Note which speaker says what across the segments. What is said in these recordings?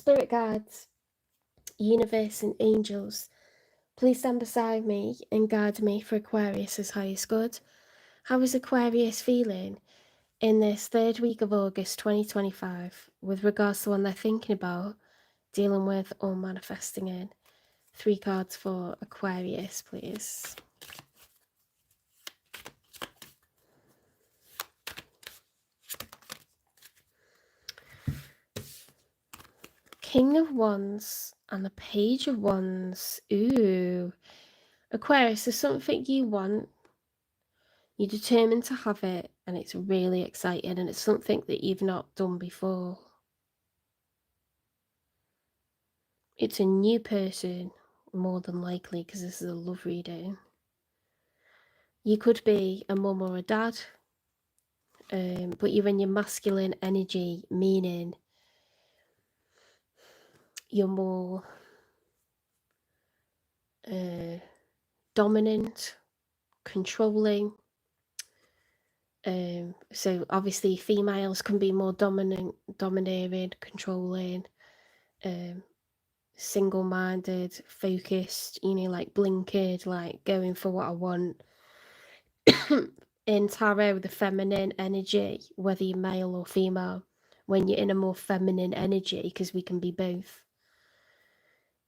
Speaker 1: spirit guides, universe and angels, please stand beside me and guide me for Aquarius's highest good. How is Aquarius feeling in this third week of August 2025 with regards to what they're thinking about, dealing with or manifesting in? 3 cards for Aquarius, please. King of Wands and the Page of Wands. Ooh. Aquarius, there's something you want. You're determined to have it, and it's really exciting, and it's something that you've not done before. It's a new person, more than likely, because this is a love reading. You could be a mum or a dad, but you're in your masculine energy, meaning you're more dominant, controlling. So obviously females can be more domineering, controlling, single-minded, focused, you know, like blinkered, like going for what I want. In tarot, the feminine energy, whether you're male or female, when you're in a more feminine energy, because we can be both,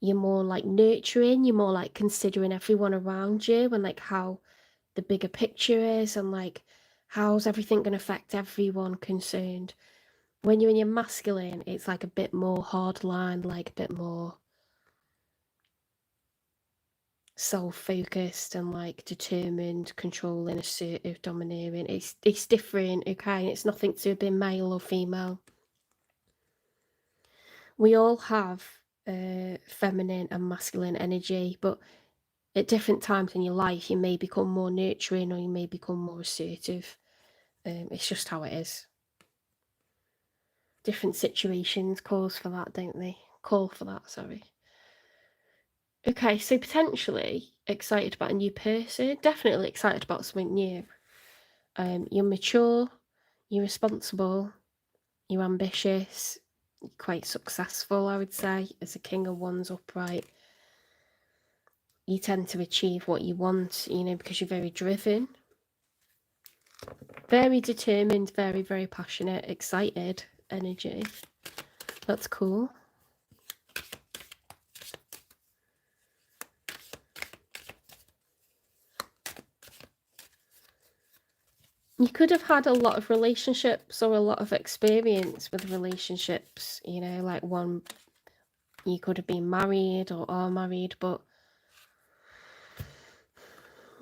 Speaker 1: you're more like nurturing, you're more like considering everyone around you and like how the bigger picture is and like how's everything going to affect everyone concerned. When you're in your masculine, it's like a bit more hard line, like a bit more self-focused and like determined, controlling, assertive, domineering. It's different, okay? It's nothing to be male or female. We all have feminine and masculine energy, but at different times in your life you may become more nurturing or you may become more assertive. It's just how it is. Different situations call for that, don't they? Sorry. Okay, so potentially excited about a new person. Definitely excited about something new. You're mature, you're responsible, you're ambitious, you're quite successful, I would say, as a King of Wands upright. You tend to achieve what you want, you know, because you're very driven, very determined, very, very passionate, excited energy. That's cool. You could have had a lot of relationships or a lot of experience with relationships, you know, like one, you could have been married or are married, but,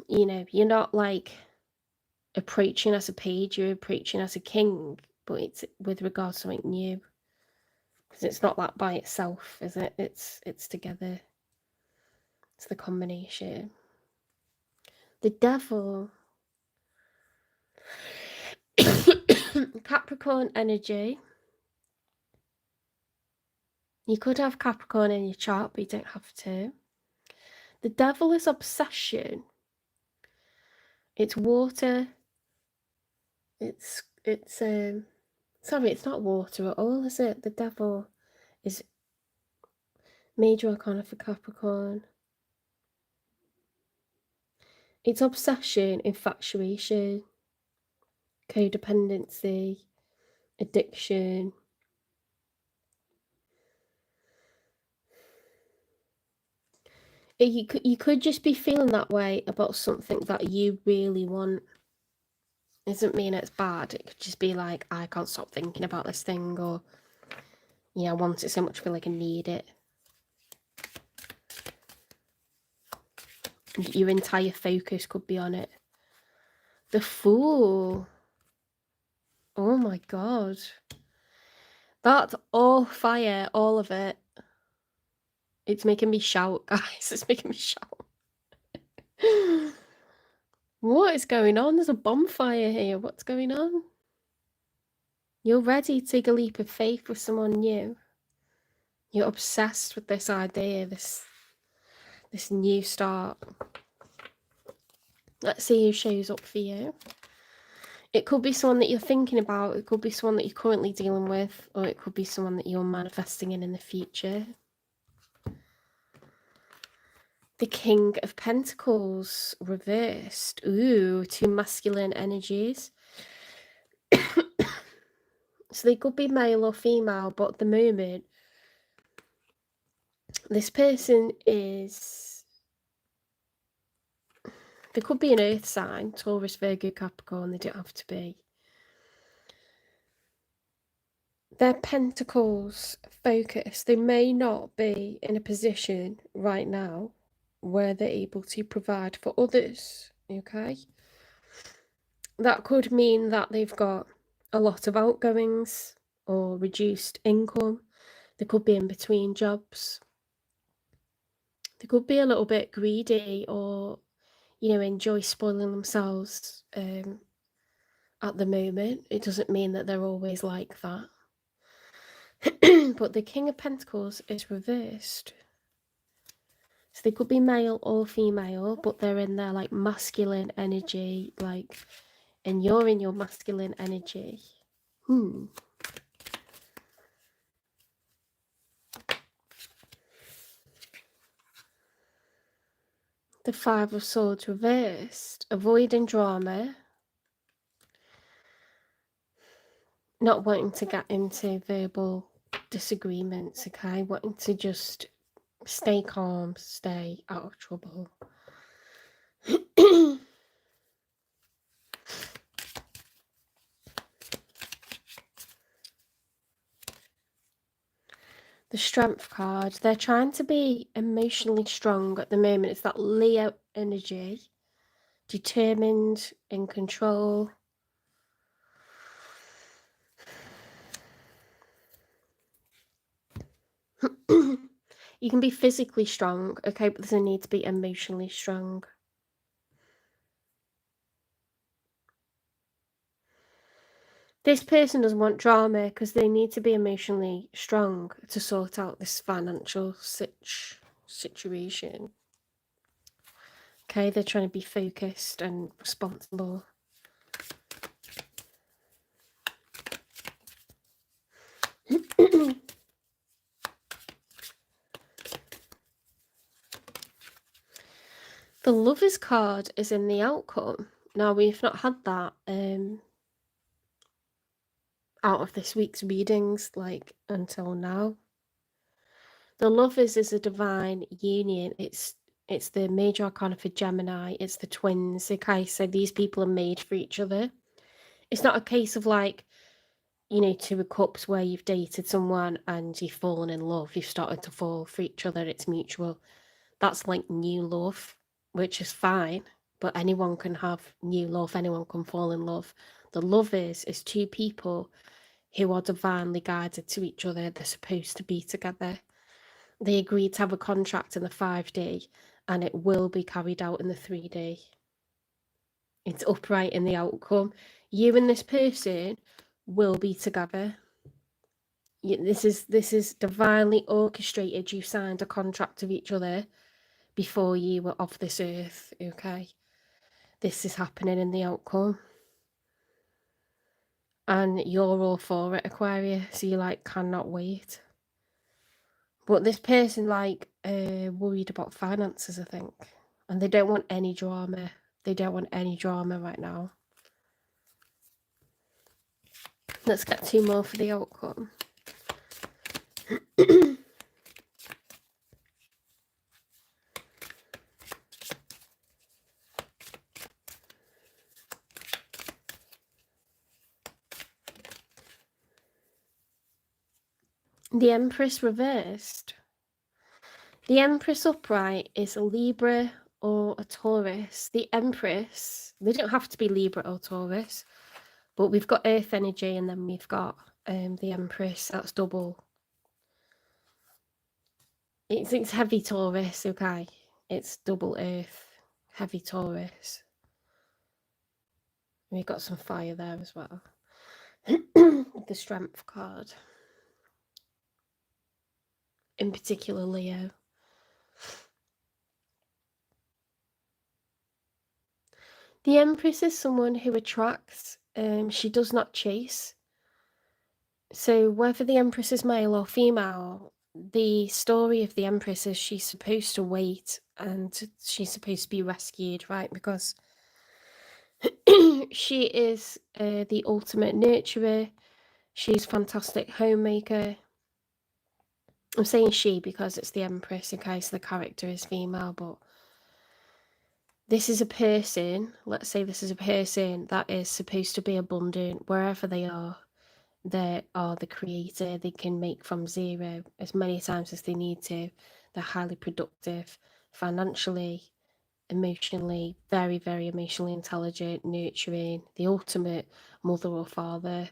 Speaker 1: you know, you're not like approaching as a page, you're approaching as a king, but it's with regards to something new. Because it's not that by itself, is it? It's together. It's the combination. The Devil. Capricorn energy. You could have Capricorn in your chart, but you don't have to. The Devil is obsession. It's water. Sorry, it's not water at all, is it? The Devil is major arcana for Capricorn. It's obsession, infatuation, codependency, addiction. You could just be feeling that way about something that you really want. It doesn't mean it's bad. It could just be like, I can't stop thinking about this thing, or yeah, I want it so much, I feel like I need it. Your entire focus could be on it. The Fool. Oh my god. That's all fire, all of it. It's making me shout, guys. It's making me shout. What is going on? There's a bonfire here. What's going on? You're ready to take a leap of faith with someone new. You're obsessed with this idea, this new start. Let's see who shows up for you. It could be someone that you're thinking about, it could be someone that you're currently dealing with, or it could be someone that you're manifesting in the future. The King of Pentacles reversed. Ooh, two masculine energies. So they could be male or female, but at the moment, this person is... They could be an earth sign, Taurus, Virgo, Capricorn, they don't have to be. Their pentacles focus. They may not be in a position right now where they're able to provide for others, okay? That could mean that they've got a lot of outgoings or reduced income. They could be in between jobs. They could be a little bit greedy or, you know, enjoy spoiling themselves at the moment. It doesn't mean that they're always like that. But the King of Pentacles is reversed. So they could be male or female, but they're in their like masculine energy, like, and you're in your masculine energy. The Five of Swords reversed. Avoiding drama. Not wanting to get into verbal disagreements, okay? Wanting to just stay calm, stay out of trouble. The Strength card. They're trying to be emotionally strong at the moment. It's that Leo energy. Determined, in control. You can be physically strong, okay, but there's a need to be emotionally strong. This person doesn't want drama because they need to be emotionally strong to sort out this financial situation. Okay, they're trying to be focused and responsible. The Lovers card is in the outcome. Now, we've not had that out of this week's readings, like, until now. The Lovers is a divine union. It's the major arcana for Gemini. It's the twins, okay? So these people are made for each other. It's not a case of like, you know, Two of Cups where you've dated someone and you've fallen in love. You've started to fall for each other. It's mutual. That's like new love, which is fine. But anyone can have new love. Anyone can fall in love. The Lovers is two people who are divinely guided to each other. They're supposed to be together. They agreed to have a contract in the 5D and it will be carried out in the 3D. It's upright in the outcome. You and this person will be together. This is divinely orchestrated. You signed a contract with each other before you were off this earth, okay? This is happening in the outcome. And you're all for it, Aquarius, so you like cannot wait. But this person like worried about finances, I think. And they don't want any drama. They don't want any drama right now. Let's get two more for the outcome. The Empress reversed. The Empress upright is a Libra or a Taurus. The Empress, they don't have to be Libra or Taurus, but we've got Earth energy and then we've got the Empress. That's double. It's heavy Taurus, okay? It's double Earth, heavy Taurus. We've got some fire there as well. The Strength card. In particular, Leo. The Empress is someone who attracts She does not chase. So whether the Empress is male or female, the story of the Empress is she's supposed to wait and she's supposed to be rescued, right? Because she is the ultimate nurturer. She's a fantastic homemaker. I'm saying she because it's the Empress, okay? So the character is female, but this is a person, let's say this is a person that is supposed to be abundant wherever they are. They are the creator. They can make from zero as many times as they need to. They're highly productive, financially, emotionally, very, very emotionally intelligent, nurturing, the ultimate mother or father.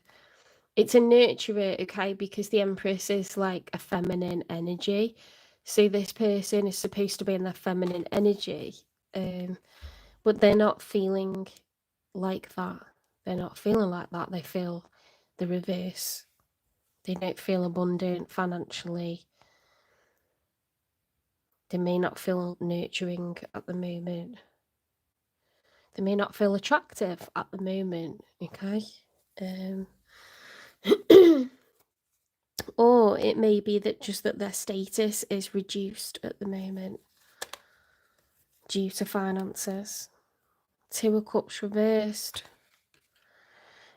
Speaker 1: It's a nurturer, okay, because the Empress is like a feminine energy. So this person is supposed to be in their feminine energy, but they're not feeling like that. They're not feeling like that. They feel the reverse. They don't feel abundant financially. They may not feel nurturing at the moment. They may not feel attractive at the moment, okay? Or it may be that just that their status is reduced at the moment due to finances. Two of Cups reversed.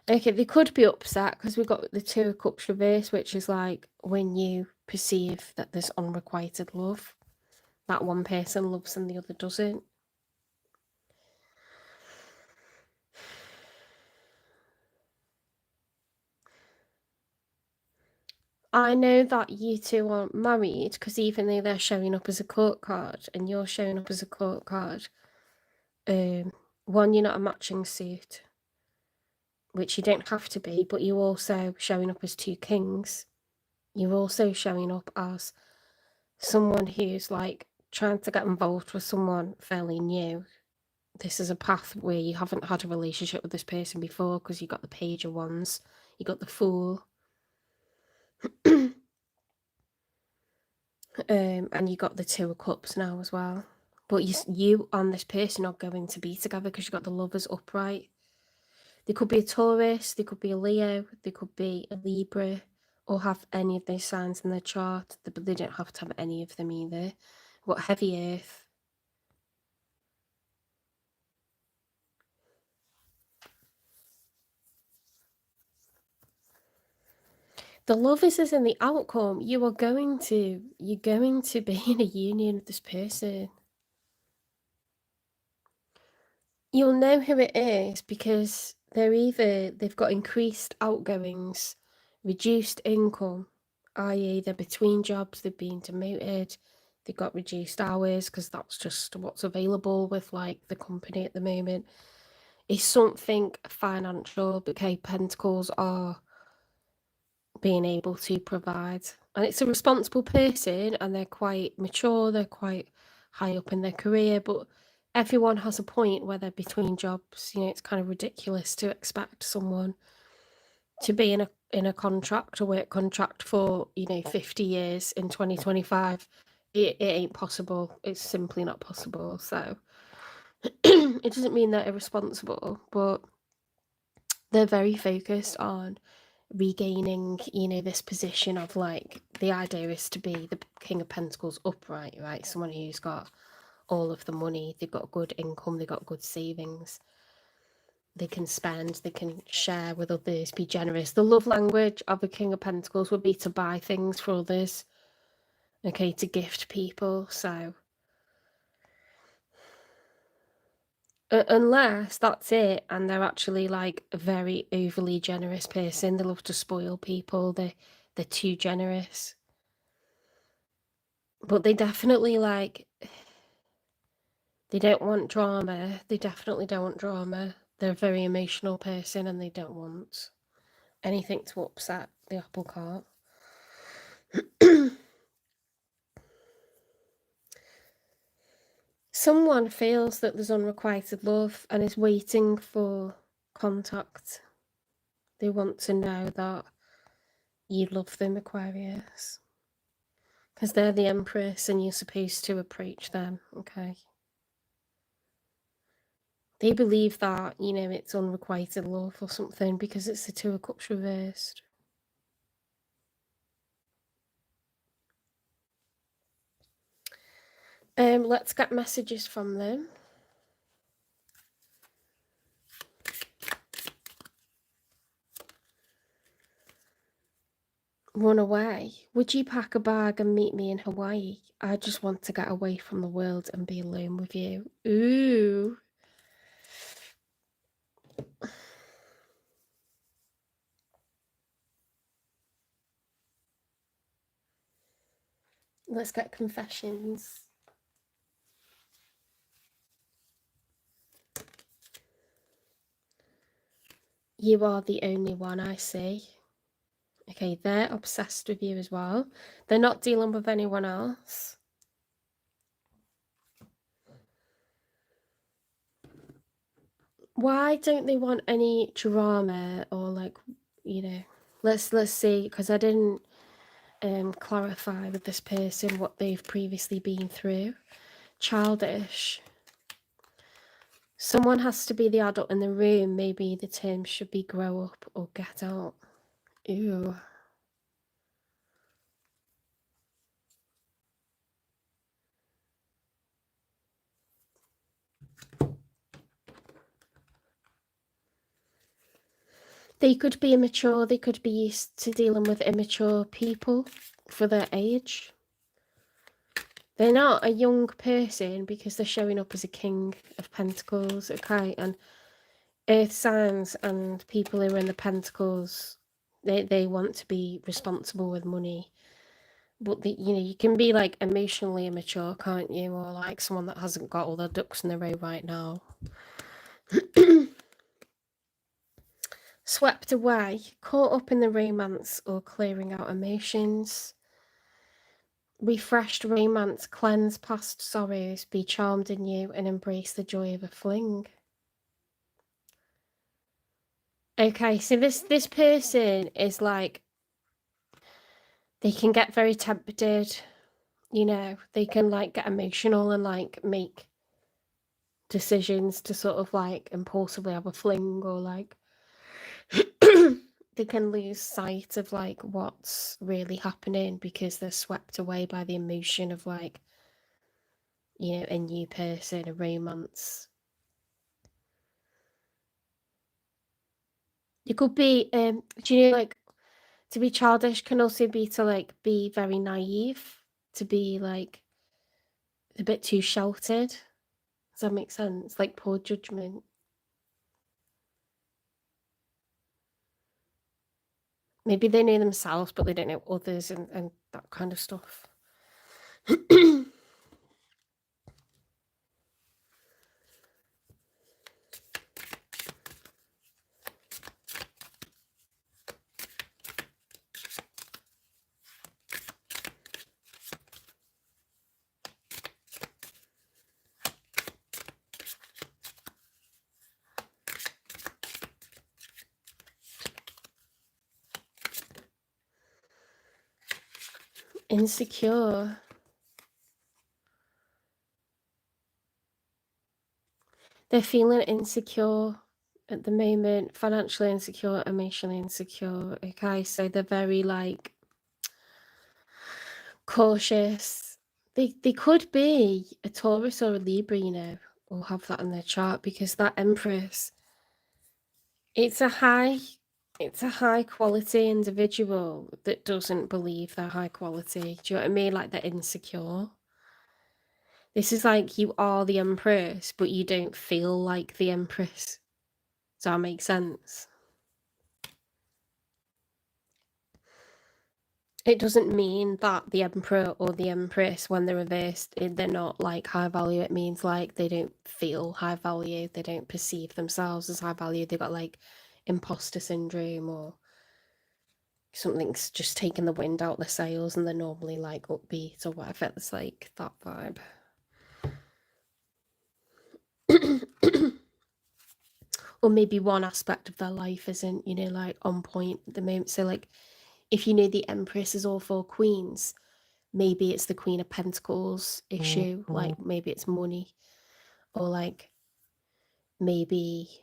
Speaker 1: Okay, they could be upset because we've got the Two of Cups reversed, which is like when you perceive that there's unrequited love. That one person loves and the other doesn't. I know that you two aren't married because even though they're showing up as a court card and you're showing up as a court card, one, you're not a matching suit, which you don't have to be, but you're also showing up as two kings. You're also showing up as someone who's like trying to get involved with someone fairly new. This is a path where you haven't had a relationship with this person before because you got the Page of Wands, you got the Fool. And you got the Two of Cups now as well. But you and this person are going to be together because you got the Lovers upright. They could be a Taurus, they could be a Leo, they could be a Libra, or have any of those signs in their chart, but they don't have to have any of them either. What Heavy Earth. The Lovers is in the outcome. You're going to be in a union with this person. You'll know who it is because they've got increased outgoings, reduced income, i.e. they're between jobs, they've been demoted, they've got reduced hours because that's just what's available with like the company at the moment. It's something financial, okay? Pentacles are being able to provide, and it's a responsible person and they're quite mature, they're quite high up in their career, but everyone has a point where they're between jobs. You know, it's kind of ridiculous to expect someone to be in a contract, a work contract for 50 years in 2025. It ain't possible. It's simply not possible. So it doesn't mean they're irresponsible, but they're very focused on regaining this position of like, the idea is to be the King of Pentacles upright, right? Someone who's got all of the money, they've got good income, they've got good savings, they can spend, they can share with others, be generous. The love language of a King of Pentacles would be to buy things for others, okay, to gift people. So unless that's it and they're actually like a very overly generous person, they love to spoil people, they're too generous. But they definitely they don't want drama. They definitely don't want drama. They're a very emotional person and they don't want anything to upset the apple cart. Someone feels that there's unrequited love and is waiting for contact. They want to know that you love them, Aquarius. Because they're the Empress and you're supposed to approach them, okay? They believe that, you know, it's unrequited love or something because it's the Two of Cups reversed. Let's get messages from them. Run away. Would you pack a bag and meet me in Hawaii? I just want to get away from the world and be alone with you. Ooh. Let's get confessions. You are the only one I see. Okay, they're obsessed with you as well. They're not dealing with anyone else. Why don't they want any drama or, like, you know, let's see, because I didn't clarify with this person what they've previously been through. Childish. Someone has to be the adult in the room. Maybe the term should be grow up or get out. Ew. They could be immature. They could be used to dealing with immature people for their age. They're not a young person because they're showing up as a King of Pentacles, okay? And Earth signs and people who are in the Pentacles, they want to be responsible with money. But, you know, you can be, like, emotionally immature, can't you? Or, like, someone that hasn't got all their ducks in a row right now. Swept away, caught up in the romance or clearing out emotions. Refreshed romance, cleanse past sorrows, be charmed in you and embrace the joy of a fling. Okay, so this person is like, they can get very tempted, you know, they can, like, get emotional and, like, make decisions to sort of, like, impulsively have a fling, or, like, they can lose sight of, like, what's really happening because they're swept away by the emotion of, like, you know, a new person, a romance. It could be, do you know, like, to be childish can also be to, like, be very naive, to be, like, a bit too sheltered. Does that make sense? Like, poor judgment. Maybe they know themselves, but they don't know others, and that kind of stuff. Insecure. They're feeling insecure at the moment, financially insecure, emotionally insecure. Okay, so they're very, like, cautious. They could be a Taurus or a Libra, you know, or have that in their chart, because that Empress, it's a high quality individual that doesn't believe they're high quality. Do you know what I mean? Like, they're insecure. This is like, you are the Empress, but you don't feel like the Empress. Does that make sense? It doesn't mean that the Emperor or the Empress, when they're reversed, they're not, like, high value. It means, like, they don't feel high value. They don't perceive themselves as high value. They've got, like, imposter syndrome, or something's just taking the wind out their sails, and they're normally, like, upbeat or whatever. It's like that vibe. Or maybe one aspect of their life isn't, you know, like, on point at the moment. So, like, if you know the Empress is all four queens, maybe it's the Queen of Pentacles issue, like, maybe it's money, or, like, maybe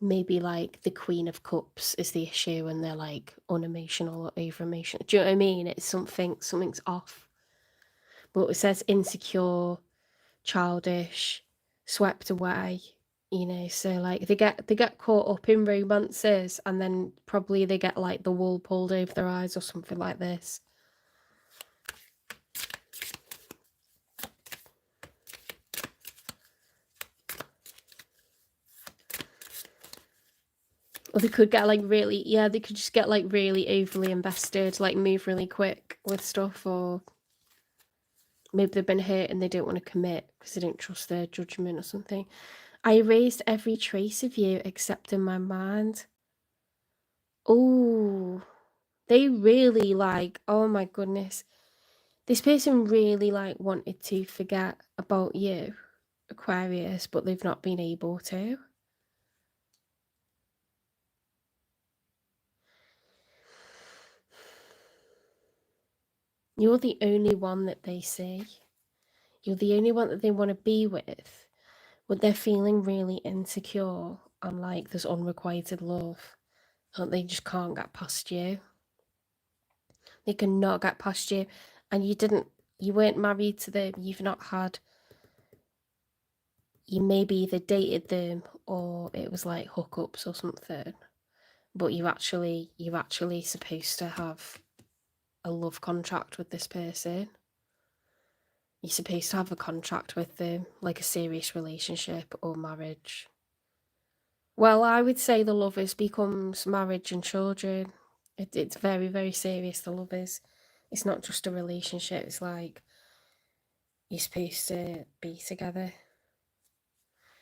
Speaker 1: like the Queen of Cups is the issue and they're like unemotional or over emotional. Do you know what I mean? It's something's off. But it says insecure, childish, swept away, you know, so like they get caught up in romances and then probably they get like the wool pulled over their eyes or something like this. Or they could get like really, yeah, they could just get like really overly invested, like move really quick with stuff, or maybe they've been hurt and they don't want to commit because they don't trust their judgment or something. I erased every trace of you except in my mind. Oh, they really like, oh my goodness. This person really like wanted to forget about you, Aquarius, but they've not been able to. You're the only one that they see. You're the only one that they want to be with, but they're feeling really insecure and like there's unrequited love. And they just can't get past you. They cannot get past you. And you weren't married to them. You've not had, you maybe either dated them or it was like hookups or something. But you're actually supposed to have a love contract with this person. You're supposed to have a contract with them, like a serious relationship or marriage. Well, I would say the lovers becomes marriage and children. It's very, very serious, the lovers. It's not just a relationship, it's like you're supposed to be together.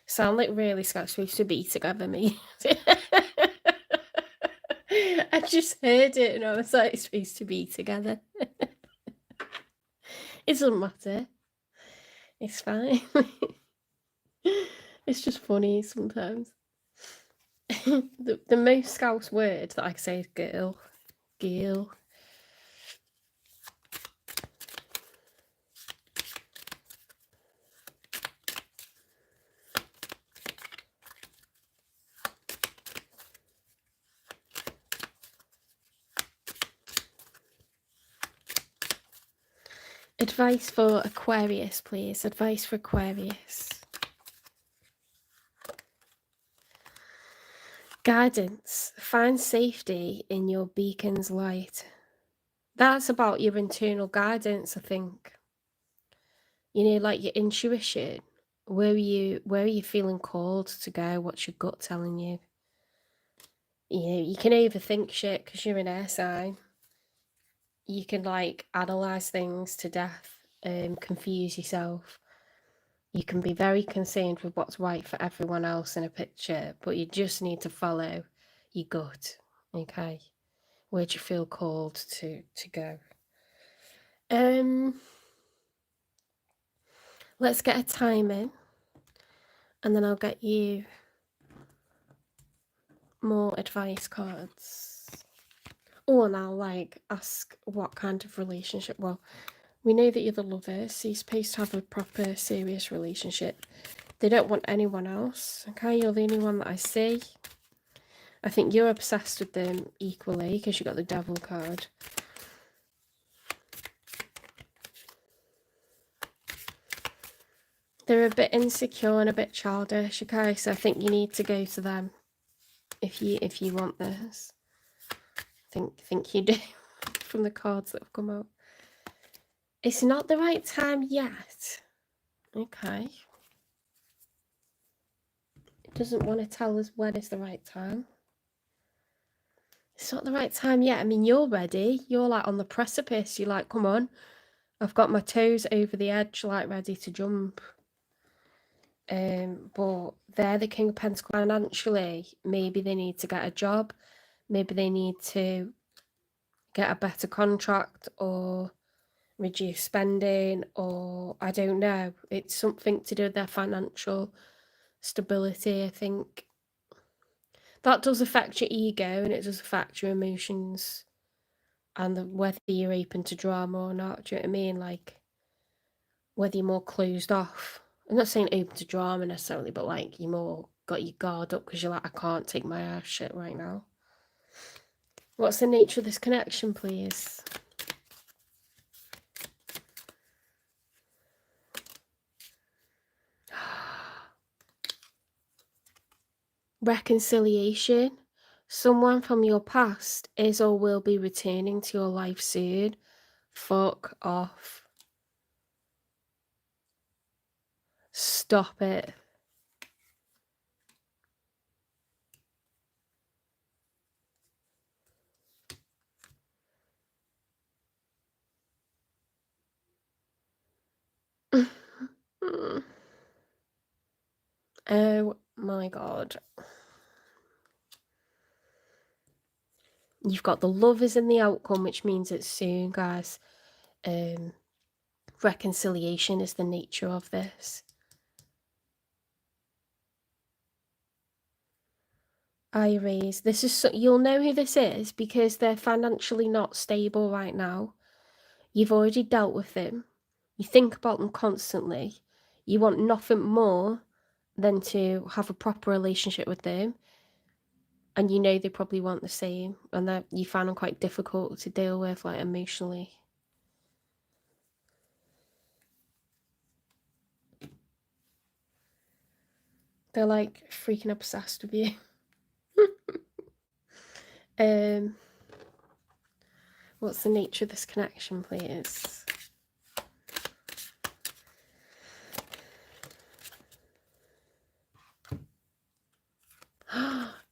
Speaker 1: Sound like really Scotch, supposed to be together, me. I just heard it and I was like, it's supposed to be together. It doesn't matter. It's fine. It's just funny sometimes. The most Scouse word that I can say is girl. Girl. Advice for Aquarius, please. Advice for Aquarius. Guidance. Find safety in your beacon's light. That's about your internal guidance, I think. You know, like your intuition. Where are you feeling called to go? What's your gut telling you? You know, you can overthink shit because you're an air sign. You can like analyze things to death, confuse yourself. You can be very concerned with what's right for everyone else in a picture, but you just need to follow your gut. Okay, where do you feel called to go? Let's get a time in, and then I'll get you more advice cards. Oh, and I'll like ask what kind of relationship. Well, we know that you're the lover, so you're supposed to have a proper, serious relationship. They don't want anyone else, okay? You're the only one that I see. I think you're obsessed with them equally because you got the devil card. They're a bit insecure and a bit childish, okay? So I think you need to go to them if you want this. Think you do from the cards that have come out. It's not the right time yet. Okay. It doesn't want to tell us when is the right time. It's not the right time yet. I mean, you're ready. You're like on the precipice. You're like, come on. I've got my toes over the edge, like ready to jump. But they're the King of Pentacles financially. Maybe they need to get a job. Maybe they need to get a better contract or reduce spending, or I don't know. It's something to do with their financial stability, I think. That does affect your ego and it does affect your emotions and whether you're open to drama or not. Do you know what I mean? Like, whether you're more closed off I'm not saying open to drama necessarily, but like you more got your guard up because you're like, I can't take my ass shit right now. What's the nature of this connection, please? Reconciliation. Someone from your past is or will be returning to your life soon. Fuck off. Stop it. Oh my god. You've got the love is in the outcome, which means it's soon, guys. Reconciliation is the nature of this. Iris, this is you'll know who this is because they're financially not stable right now. You've already dealt with them. You think about them constantly. You want nothing more than to have a proper relationship with them. And you know they probably want the same. And that you find them quite difficult to deal with, like, emotionally. They're, like, freaking obsessed with you. What's the nature of this connection, please?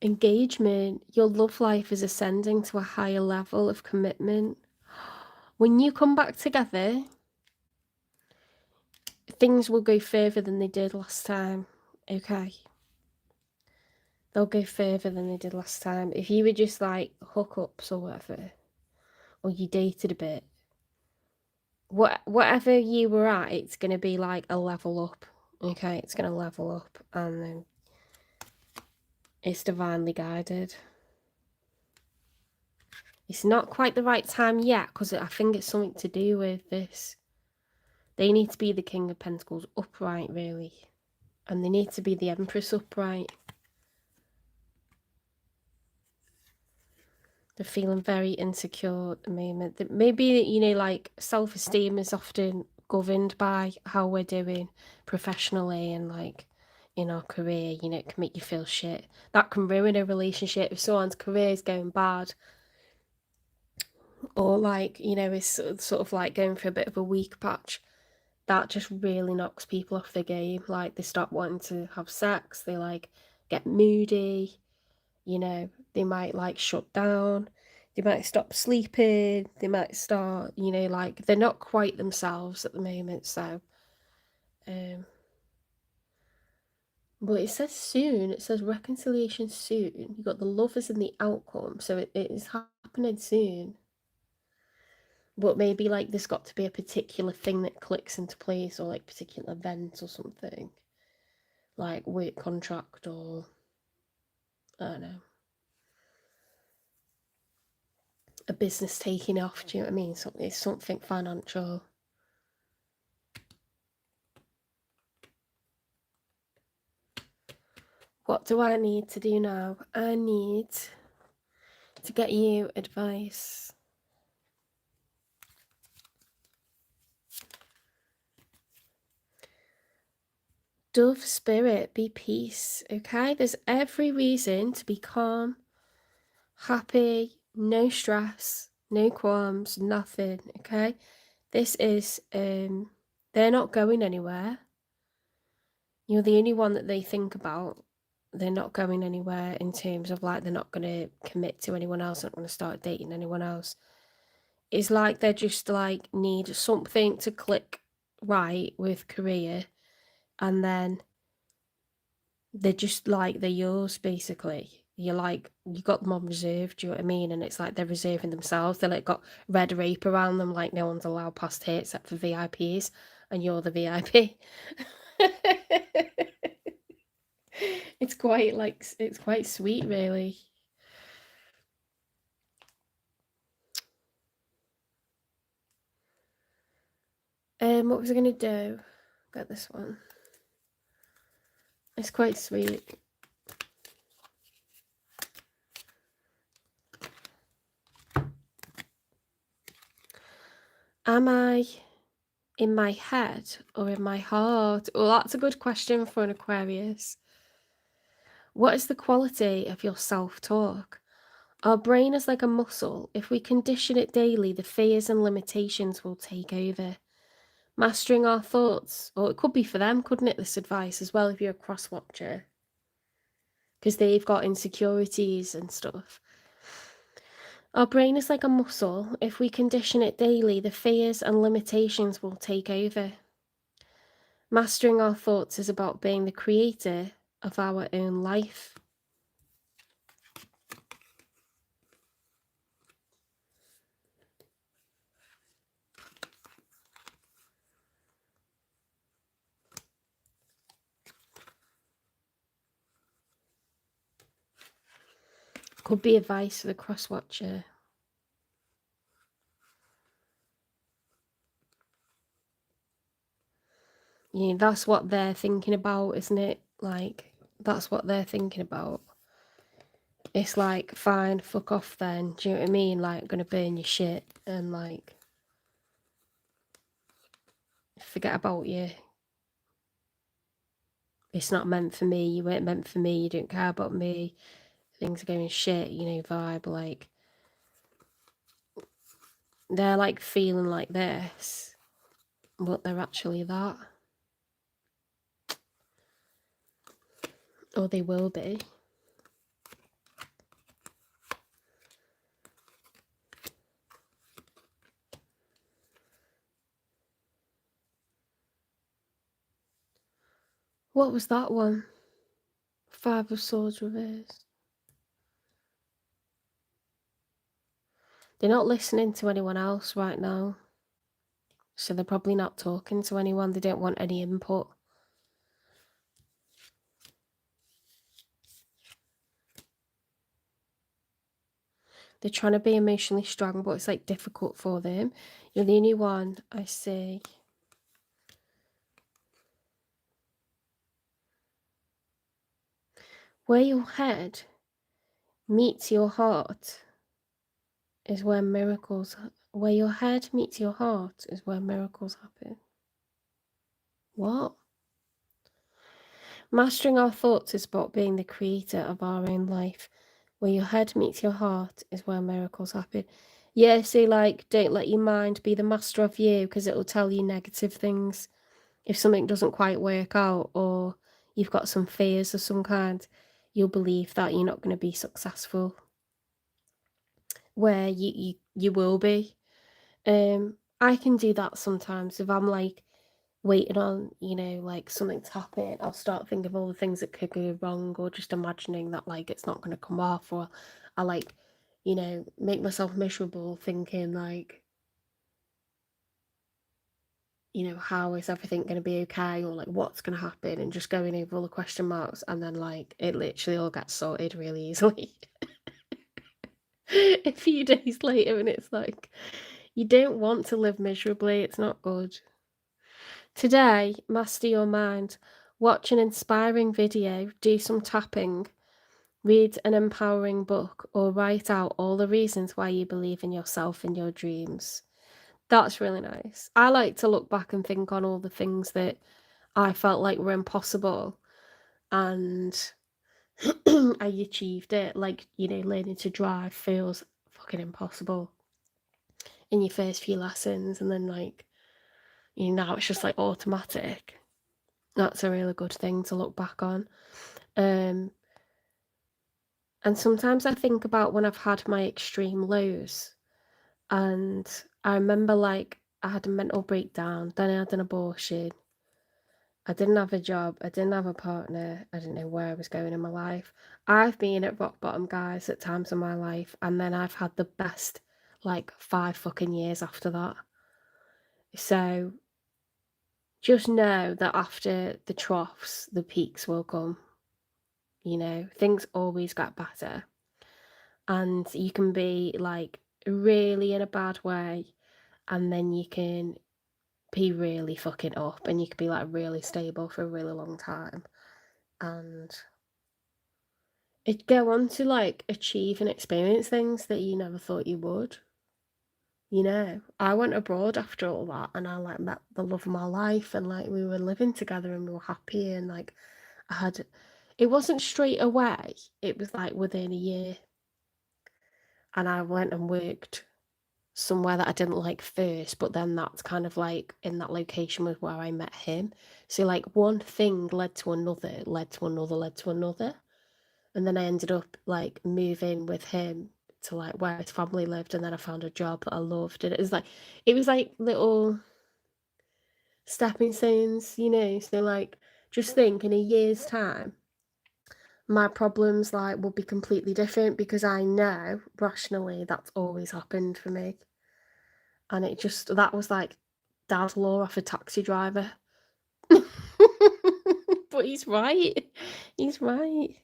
Speaker 1: Engagement. Your love life is ascending to a higher level of commitment. When you come back together, things will go further than they did last time. Okay. They'll go further than they did last time. If you were just like hookups or whatever, or you dated a bit, whatever you were at, it's going to be like a level up. Okay, it's going to level up, and then it's divinely guided. It's not quite the right time yet, because I think it's something to do with this. They need to be the King of Pentacles upright, really. And they need to be the Empress upright. They're feeling very insecure at the moment. That maybe, you know, like self-esteem is often governed by how we're doing professionally and like in our career. You know, it can make you feel shit. That can ruin a relationship if someone's career is going bad, or like, you know, is sort of like going through a bit of a weak patch. That just really knocks people off their game. Like, they stop wanting to have sex, they like get moody, you know, they might like shut down, they might stop sleeping, they might start, you know, like they're not quite themselves at the moment. So but it says soon, it says reconciliation soon. You got the lovers in the outcome, so it is happening soon. But maybe like there's got to be a particular thing that clicks into place, or like particular event or something, like work contract, or I don't know, a business taking off. Do you know what I mean? It's something financial. What do I need to do now? I need to get you advice. Dove spirit, be peace, okay? There's every reason to be calm, happy, no stress, no qualms, nothing, okay? This is, they're not going anywhere. You're the only one that they think about. They're not going anywhere in terms of like, they're not going to commit to anyone else, they're not going to start dating anyone else. It's like they're just like need something to click right with career, and then they're just like, they're yours basically. You're like, you got them on reserve, do you know what I mean? And it's like they're reserving themselves. They're like got red rape around them, like no one's allowed past here except for VIPs, and you're the VIP. It's quite like, it's quite sweet, really. What was I gonna do? Get this one. It's quite sweet. Am I in my head or in my heart? Well, that's a good question for an Aquarius. What is the quality of your self-talk? Our brain is like a muscle. If we condition it daily, the fears and limitations will take over. Mastering our thoughts, or it could be for them, couldn't it, this advice as well, if you're a cross-watcher? Because they've got insecurities and stuff. Our brain is like a muscle. If we condition it daily, the fears and limitations will take over. Mastering our thoughts is about being the creator of our own life. Could be advice for the cross-watcher. Yeah, that's what they're thinking about, isn't it? Like, that's what they're thinking about. It's like, fine, fuck off then. Do you know what I mean? Like, gonna burn your shit and like, forget about you. It's not meant for me. You weren't meant for me. You don't care about me. Things are going shit, you know, vibe. Like, they're like feeling like this, but they're actually that. Or they will be. What was that one? Five of Swords reversed. They're not listening to anyone else right now. So they're probably not talking to anyone. They don't want any input. They're trying to be emotionally strong, but it's like difficult for them. You're the only one I see. Where your head meets your heart is where miracles. Where your head meets your heart is where miracles happen. What? Mastering our thoughts is about being the creator of our own life. Where your head meets your heart is where miracles happen. Yeah, see, like, don't let your mind be the master of you, because it'll tell you negative things. If something doesn't quite work out, or you've got some fears of some kind, you'll believe that you're not going to be successful. Where you will be. I can do that sometimes. If I'm like waiting on, you know, like something to happen, I'll start thinking of all the things that could go wrong, or just imagining that like it's not going to come off, or I like, you know, make myself miserable thinking like, you know, how is everything going to be okay, or like what's going to happen, and just going over all the question marks, and then like it literally all gets sorted really easily. A few days later, and it's like, you don't want to live miserably, it's not good. Today, master your mind. Watch an inspiring video, do some tapping, read an empowering book, or write out all the reasons why you believe in yourself and your dreams. That's really nice. I like to look back and think on all the things that I felt like were impossible, and I achieved it. Like, you know, learning to drive feels fucking impossible in your first few lessons, and then like, you know, now it's just like automatic. That's a really good thing to look back on. And sometimes I think about when I've had my extreme lows, and I remember like I had a mental breakdown, then I had an abortion, I didn't have a job, I didn't have a partner, I didn't know where I was going in my life. I've been at rock bottom, guys, at times in my life, and then I've had the best like 5 fucking years after that. So just know that after the troughs, the peaks will come. You know, things always get better. And you can be like really in a bad way, and then you can be really fucking up, and you can be like really stable for a really long time. and it'd go on to like achieve and experience things that you never thought you would. You know, I went abroad after all that, and I like met the love of my life, and like we were living together and we were happy, and like I had, it wasn't straight away, it was like within a year, and I went and worked somewhere that I didn't like first, but then that's kind of like in that location was where I met him. So like one thing led to another, led to another, led to another. And then I ended up like moving with him to like where his family lived, and then I found a job that I loved. And it was like little stepping stones, you know. So like just think in a year's time my problems like will be completely different because I know rationally that's always happened for me. And it just, that was like dad's law off a taxi driver. But he's right. He's right.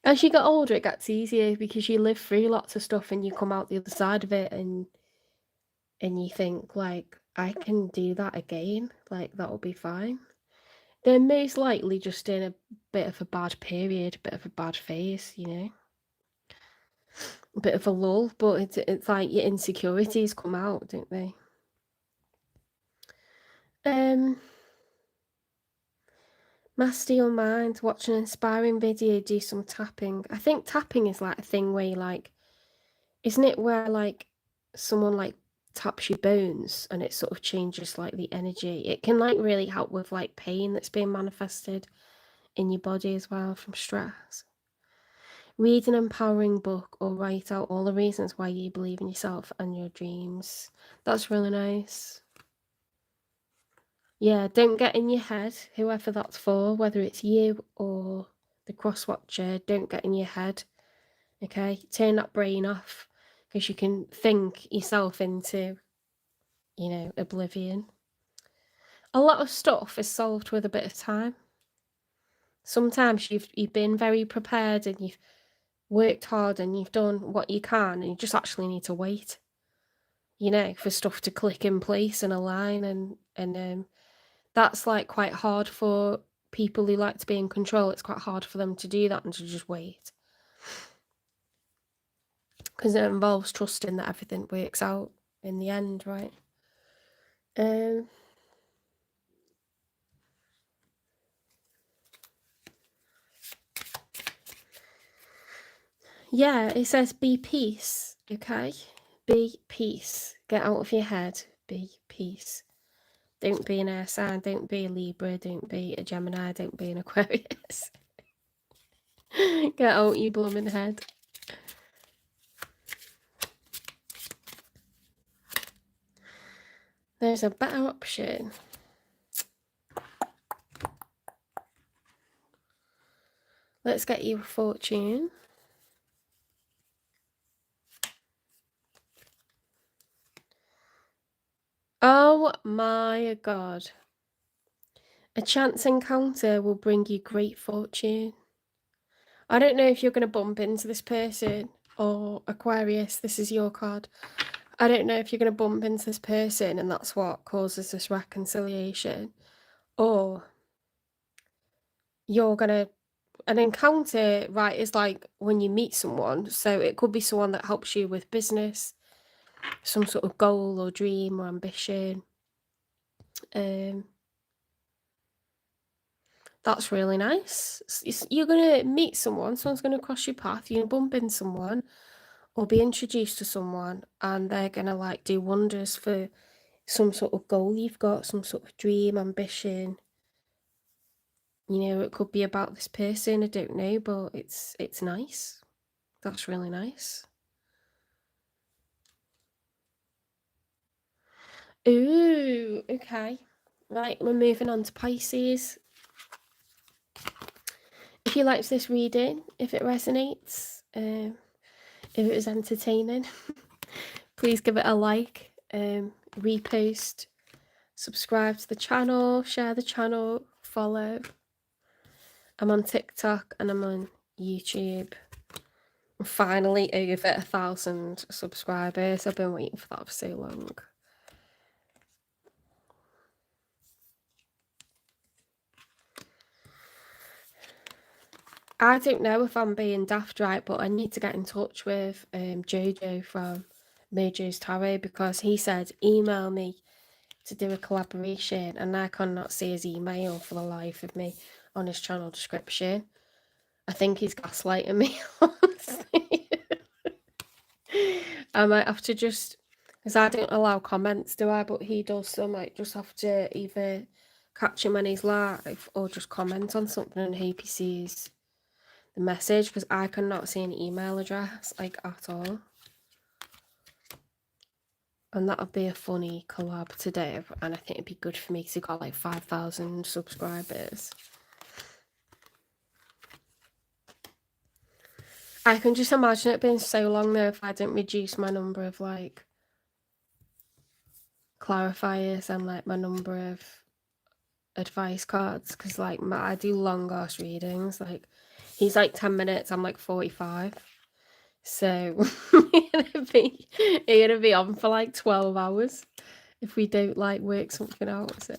Speaker 1: As you get older, it gets easier because you live through lots of stuff and you come out the other side of it, and you think like, I can do that again. Like that'll be fine. They're most likely just in a bit of a bad period, a bit of a bad phase, you know, a bit of a lull. But it's like your insecurities come out, don't they? Master your mind, watch an inspiring video, do some tapping. I think tapping is like a thing where you like, isn't it where like someone like taps your bones and it sort of changes like the energy? It can like really help with like pain that's being manifested in your body as well from stress. Read an empowering book or write out all the reasons why you believe in yourself and your dreams. That's really nice. Yeah, don't get in your head, whoever that's for, whether it's you or the cross watcher, don't get in your head, okay? Turn that brain off, because you can think yourself into, you know, oblivion. A lot of stuff is solved with a bit of time. Sometimes you've been very prepared and you've worked hard and you've done what you can, and you just actually need to wait, you know, for stuff to click in place and align, and that's like quite hard for people who like to be in control. It's quite hard for them to do that and to just wait, because it involves trusting that everything works out in the end, right? Yeah, it says be peace, okay? Be peace. Get out of your head. Be peace. Don't be an air sign. Don't be a Libra. Don't be a Gemini. Don't be an Aquarius. Get out your blooming head. There's a better option. Let's get you a fortune. Oh my god. A chance encounter will bring you great fortune. I don't know if you're going to bump into this person, or Aquarius, this is your card. I don't know if you're going to bump into this person and that's what causes this reconciliation, or you're going to, an encounter, right, is like when you meet someone. So it could be someone that helps you with business, some sort of goal or dream or ambition. That's really nice. You're going to meet someone, someone's going to cross your path, you're going to bump into someone or be introduced to someone, and they're going to like do wonders for some sort of goal you've got, some sort of dream, ambition. You know, it could be about this person, I don't know, but it's nice. That's really nice. Ooh, okay. Right, we're moving on to Pisces. If you liked this reading, if it resonates, if it was entertaining, please give it a like, repost, subscribe to the channel, share the channel, follow. I'm on TikTok and I'm on YouTube. I'm finally over 1,000 subscribers. I've been waiting for that for so long. I don't know if I'm being daft, right, but I need to get in touch with Jojo from Mojo's Tarot, because he said email me to do a collaboration, and I cannot see his email for the life of me on his channel description. I think he's gaslighting me, honestly. I might have to just, because I don't allow comments, do I? But he does, so I might just have to either catch him when he's live or just comment on something and hope he sees the message, because I cannot see an email address, like, at all. And that would be a funny collab to do, and I think it'd be good for me because he got like 5,000 subscribers. I can just imagine it being so long though if I didn't reduce my number of like clarifiers and like my number of advice cards, because like I do long ass readings. Like he's like 10 minutes, I'm like 45, so you're gonna be on for like 12 hours if we don't like work something out. So